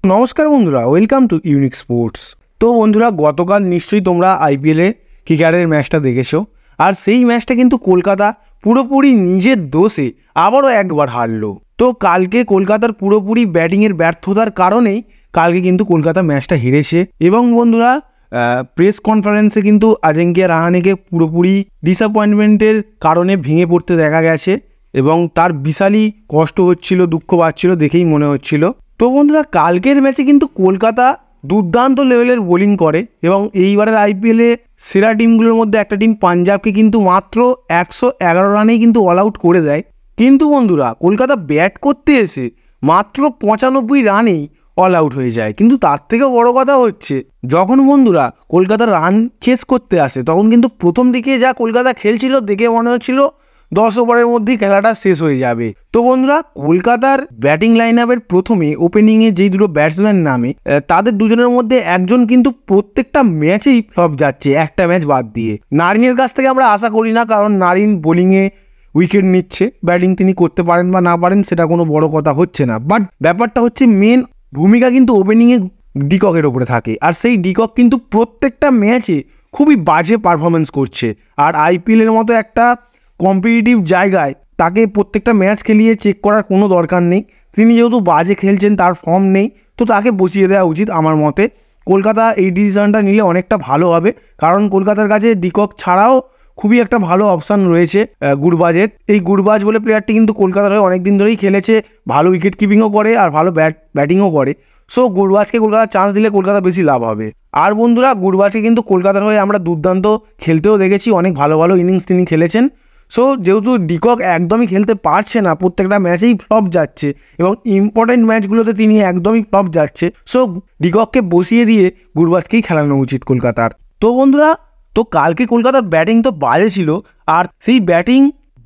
নমস্কার বন্ধুরা, welcome to unique sports. তো বন্ধুরা, গতকাল নিশ্চয়ই তোমরা আইপিএলে কিকারের ম্যাচটা দেখেছো। আর সেই ম্যাচটা কিন্তু কলকাতা পুরোপুরি নিজের দোষে আবারও একবার হারলো। তো কালকে কলকাতার পুরোপুরি ব্যাটিংয়ের ব্যর্থতার কারণেই কালকে কিন্তু কলকাতা ম্যাচটা হেরেছে। এবং বন্ধুরা, প্রেস কনফারেন্সে কিন্তু আজিঙ্কিয়া রাহানেকে পুরোপুরি ডিসঅ্যাপয়েন্টমেন্টের কারণে ভেঙে পড়তে দেখা গেছে এবং তার বিশালই কষ্ট হচ্ছিল, দুঃখ পাচ্ছিল, দেখেই মনে হচ্ছিল। তো বন্ধুরা, কালকের ম্যাচে কিন্তু কলকাতা দুর্দান্ত লেভেলের বোলিং করে এবং এইবারের আইপিএলে সেরা টিমগুলোর মধ্যে একটা টিম পাঞ্জাবকে কিন্তু মাত্র 111 রানেই কিন্তু অল আউট করে দেয়। কিন্তু বন্ধুরা, কলকাতা ব্যাট করতে এসে মাত্র 95 রানেই অল আউট হয়ে যায়। কিন্তু তার থেকে বড় কথা হচ্ছে, যখন বন্ধুরা কলকাতা রান চেস করতে আসে তখন কিন্তু প্রথম দিকে যা কলকাতা খেলছিল দেখে মনে হচ্ছিল 10 ওভারের মধ্যেই খেলাটা শেষ হয়ে যাবে। তো বন্ধুরা, কলকাতার ব্যাটিং লাইন আপের প্রথমে ওপেনিংয়ে যেই দুটো ব্যাটসম্যান নামে তাদের দুজনের মধ্যে একজন কিন্তু প্রত্যেকটা ম্যাচেই ফ্লপ যাচ্ছে, একটা ম্যাচ বাদ দিয়ে। নারিনের কাছ থেকে আমরা আশা করি না, কারণ নারিন বোলিংয়ে উইকেট নিচ্ছে, ব্যাটিং তিনি করতে পারেন বা না পারেন সেটা কোনো বড় কথা হচ্ছে না। বাট ব্যাপারটা হচ্ছে, মেন ভূমিকা কিন্তু ওপেনিংয়ে ডিককের ওপরে থাকে, আর সেই ডিকক কিন্তু প্রত্যেকটা ম্যাচে খুবই বাজে পারফরমেন্স করছে। আর আইপিএলের মতো একটা কম্পিটিটিভ জায়গায় তাকে প্রত্যেকটা ম্যাচ খেলিয়ে চেক করার কোনো দরকার নেই। তিনি যেহেতু বাজে খেলছেন, তার ফর্ম নেই, তো তাকে বসিয়ে দেওয়া উচিত আমার মতে। কলকাতা এই ডিসিশনটা নিলে অনেকটা ভালো হবে, কারণ কলকাতার কাছে ডিকক ছাড়াও খুবই একটা ভালো অপশান রয়েছে গুরবাজের। এই গুরবাজ বলে প্লেয়ারটি কিন্তু কলকাতার হয়ে অনেক দিন ধরেই খেলেছে, ভালো উইকেট কিপিংও করে আর ভালো ব্যাটিংও করে। সো গুরবাজকে কলকাতা চান্স দিলে কলকাতা বেশি লাভ হবে। আর বন্ধুরা, গুরবাজকে কিন্তু কলকাতার হয়ে আমরা দুর্দান্ত খেলতেও দেখেছি, অনেক ভালো ভালো ইনিংস তিনি খেলেছেন। সো যেহেতু ডিকক একদমই খেলতে পারছে না, প্রত্যেকটা ম্যাচেই ফ্লপ যাচ্ছে এবং ইম্পর্টেন্ট ম্যাচগুলোতে তিনি একদমই ফ্লপ যাচ্ছে, সো ডিকককে বসিয়ে দিয়ে গুরবাজকেই খেলানো উচিত কলকাতার। তো বন্ধুরা, তো কালকে কলকাতার ব্যাটিং তো বাজে ছিল, আর সেই ব্যাটিং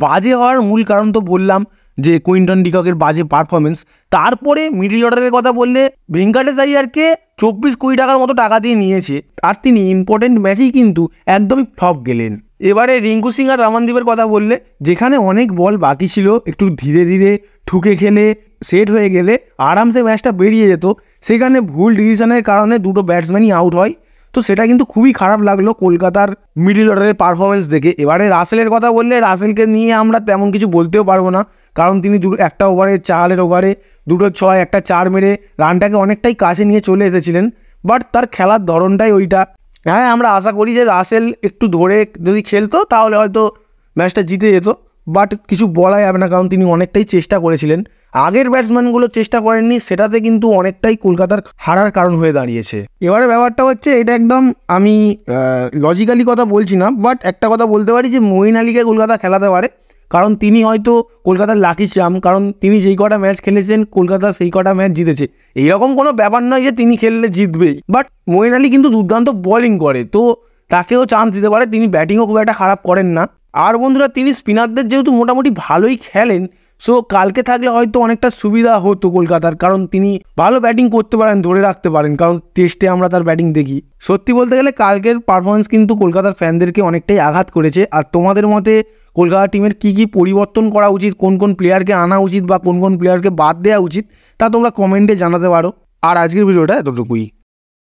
বাজে হওয়ার মূল কারণ তো বললাম যে কুইন্টন ডিককের বাজে পারফরমেন্স। তারপরে মিডল অর্ডারের কথা বললে, ভেঙ্কাটেশ আইয়ারকে 24 কোটি টাকার মতো টাকা দিয়ে নিয়েছে, আর তিনি ইম্পর্টেন্ট ম্যাচেই কিন্তু একদমই ফ্লপ গেলেন। এবারে রিঙ্কু সিং আর রামানদীপের কথা বললে, যেখানে অনেক বল বাকি ছিল, একটু ধীরে ধীরে ঠুকে খেলে সেট হয়ে গেলে আরামসে ম্যাচটা বেরিয়ে যেত, সেখানে ভুল ডিসিশনের কারণে দুটো ব্যাটসম্যানই আউট হয়। তো সেটা কিন্তু খুবই খারাপ লাগলো কলকাতার মিডল অর্ডারের পারফরমেন্স দেখে। এবারে রাসেলের কথা বললে, রাসেলকে নিয়ে আমরা তেমন কিছু বলতেও পারবো না, কারণ তিনি একটা ওভারে 4 ওভারে 2 6 একটা 4 মেরে রানটাকে অনেকটাই কাছে নিয়ে চলে এসেছিলেন। বাট তার খেলার ধরনটাই ওইটা। হ্যাঁ, আমরা আশা করি যে রাসেল একটু ধরে যদি খেলতো তাহলে হয়তো ম্যাচটা জিতে যেত, বাট কিছু বলা যাবে না, কারণ তিনি অনেকটাই চেষ্টা করেছিলেন। আগের ব্যাটসম্যানগুলো চেষ্টা করেননি, সেটাতে কিন্তু অনেকটাই কলকাতার হারার কারণ হয়ে দাঁড়িয়েছে। এবারে ব্যাপারটা হচ্ছে, এটা একদম আমি লজিক্যালি কথা বলছি না, বাট একটা কথা বলতে পারি যে মঈন আলীকে কলকাতা খেলাতে পারে, কারণ তিনি হয়তো কলকাতার লাকি চাম, কারণ তিনি যেই কটা ম্যাচ খেলেছেন কলকাতা সেই কটা ম্যাচ জিতেছে। এইরকম কোনো ব্যাপার নয় যে তিনি খেললে জিতবেই, বাট মঈন আলী কিন্তু দুর্দান্ত বোলিং করে, তো তাকেও চান্স দিতে পারে। তিনি ব্যাটিংও খুব একটা খারাপ করেন না। আর বন্ধুরা, তিনি স্পিনারদের যেহেতু মোটামুটি ভালোই খেলেন, সো কালকে থাকলে হয়তো অনেকটা সুবিধা হতো কলকাতার, কারণ তিনি ভালো ব্যাটিং করতে পারেন, ধরে রাখতে পারেন, কারণ টেস্টে আমরা তার ব্যাটিং দেখি। সত্যি বলতে গেলে কালকের পারফরমেন্স কিন্তু কলকাতার ফ্যানদেরকে অনেকটাই আঘাত করেছে। আর তোমাদের মতে কলকাতা টিমের কী কী পরিবর্তন করা উচিত, কোন কোন প্লেয়ারকে আনা উচিত বা কোন কোন প্লেয়ারকে বাদ দেওয়া উচিত, তা তোমরা কমেন্টে জানাতে পারো। আর আজকের ভিডিওটা এতটুকুই।